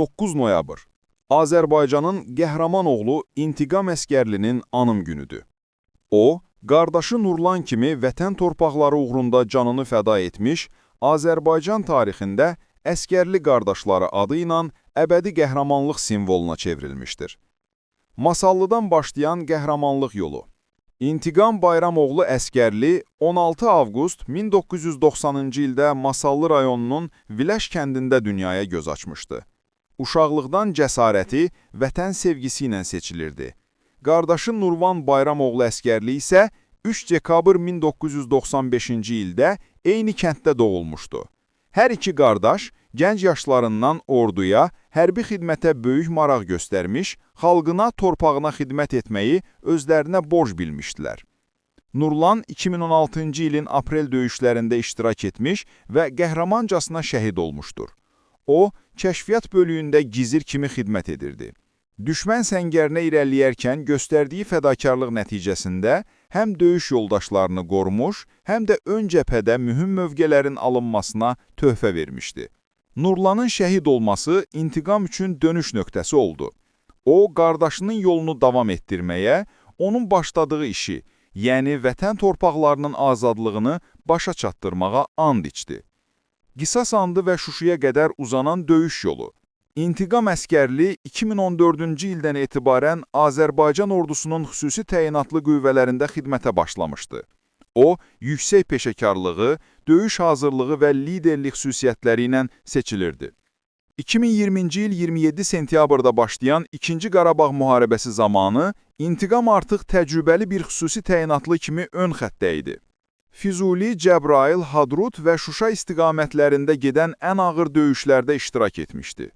9 noyabr Azərbaycanın qəhrəman oğlu İntiqam Əskərlinin anım günüdür. O, qardaşı Nurlan kimi vətən torpaqları uğrunda canını fəda etmiş, Azərbaycan tarixində Əskərli qardaşları adı ilə əbədi qəhrəmanlıq simvoluna çevrilmişdir. Masallıdan başlayan qəhrəmanlıq yolu. İntiqam Bayramoğlu Əskərli 16 avqust 1990-cı ildə Masallı rayonunun Viləş kəndində dünyaya göz açmışdı. Uşaqlıqdan cəsarəti, vətən sevgisi ilə seçilirdi. Qardaşı Nurvan Bayramoğlu Əskərli isə 3 dekabr 1995-ci ildə eyni kənddə doğulmuşdu. Hər iki qardaş gənc yaşlarından orduya, hərbi xidmətə böyük maraq göstərmiş, xalqına, torpağına xidmət etməyi özlərinə borc bilmişdilər. Nurlan 2016-cı ilin aprel döyüşlərində iştirak etmiş və qəhrəmancasına şəhid olmuşdur. O, kəşfiyyat bölüyündə gizir kimi xidmət edirdi. Düşmən səngərinə irəliləyərkən göstərdiyi fədakarlıq nəticəsində həm döyüş yoldaşlarını qorumuş, həm də ön cəbhədə mühüm mövqələrin alınmasına töhfə vermişdi. Nurlanın şəhid olması intiqam üçün dönüş nöqtəsi oldu. O, qardaşının yolunu davam etdirməyə, onun başladığı işi, yəni vətən torpaqlarının azadlığını başa çatdırmağa and içdi. Qisas andı və Şuşaya qədər uzanan döyüş yolu. İntiqam Əskərli 2014-cü ildən etibarən Azərbaycan ordusunun xüsusi təyinatlı qüvvələrində xidmətə başlamışdı. O, yüksək peşəkarlığı, döyüş hazırlığı və liderlik xüsusiyyətləri ilə seçilirdi. 2020-ci il 27 sentyabrda başlayan 2-ci Qarabağ müharibəsi zamanı İntiqam artıq təcrübəli bir xüsusi təyinatlı kimi ön xəttdə idi. Füzuli, Cəbrayıl, Hadrut və Şuşa istiqamətlərində gedən ən ağır döyüşlərdə iştirak etmişdi.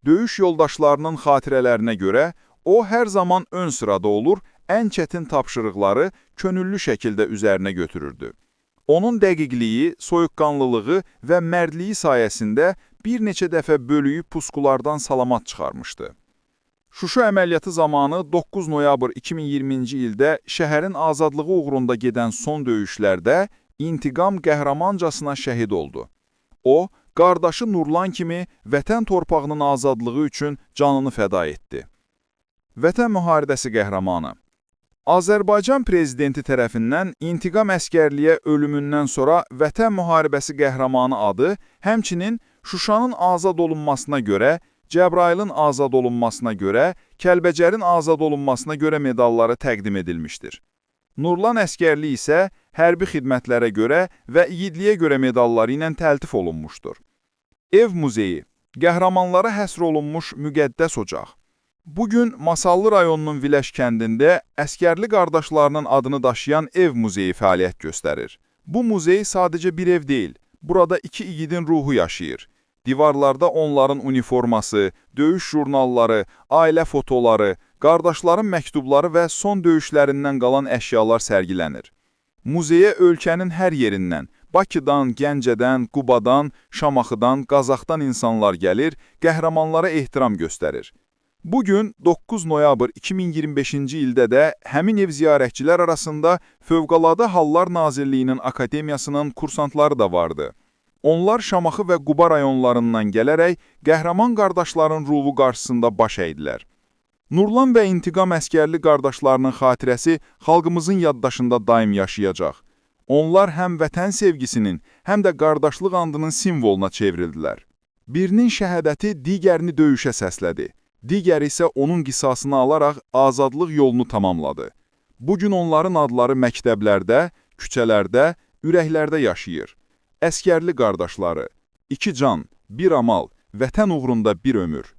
Döyüş yoldaşlarının xatirələrinə görə o hər zaman ön sırada olur, ən çətin tapşırıqları könüllü şəkildə üzərinə götürürdü. Onun dəqiqliyi, soyuqqanlılığı və mərdliyi sayəsində bir neçə dəfə bölüyü puskulardan salamat çıxarmışdı. Şuşa əməliyyatı zamanı 9 noyabr 2020-ci ildə şəhərin azadlığı uğrunda gedən son döyüşlərdə İntiqam qəhrəmancasına şəhid oldu. O, qardaşı Nurlan kimi vətən torpağının azadlığı üçün canını fəda etdi. Vətən müharibəsi qəhrəmanı. Azərbaycan prezidenti tərəfindən İntiqam Əskərliyə ölümündən sonra Vətən müharibəsi qəhrəmanı adı, həmçinin Şuşanın azad olunmasına görə, Cəbrayılın azad olunmasına görə, Kəlbəcərin azad olunmasına görə medalları təqdim edilmişdir. Nurlan Əskərli isə hərbi xidmətlərə görə və igidliyə görə medalları ilə təltif olunmuşdur. Ev muzeyi, qəhrəmanlara həsr olunmuş müqəddəs ocaq. Bugün Masallı rayonunun Viləş kəndində Əskərli qardaşlarının adını daşıyan ev muzeyi fəaliyyət göstərir. Bu muzey sadəcə bir ev deyil, burada iki igidin ruhu yaşayır. Divarlarda onların uniforması, döyüş jurnalları, ailə fotoları, qardaşların məktubları və son döyüşlərindən qalan əşyalar sərgilənir. Muzeyə ölkənin hər yerindən, Bakıdan, Gəncədən, Qubadan, Şamaxıdan, Qazaxdan insanlar gəlir, qəhrəmanlara ehtiram göstərir. Bugün 9 noyabr 2025-ci ildə də həmin ev ziyarətçilər arasında Fövqəladə Hallar Nazirliyinin Akademiyasının kursantları da vardı. Onlar Şamaxı və Quba rayonlarından gələrək qəhrəman qardaşların ruhu qarşısında baş əydilər. Nurlan və İntiqam Əskərli qardaşlarının xatirəsi xalqımızın yaddaşında daim yaşayacaq. Onlar həm vətən sevgisinin, həm də qardaşlıq andının simvoluna çevrildilər. Birinin şəhədəti digərini döyüşə səslədi. Digəri isə onun qisasını alaraq azadlıq yolunu tamamladı. Bugün onların adları məktəblərdə, küçələrdə, ürəklərdə yaşayır. Əskərli qardaşları, iki can, bir amal, vətən uğrunda bir ömür.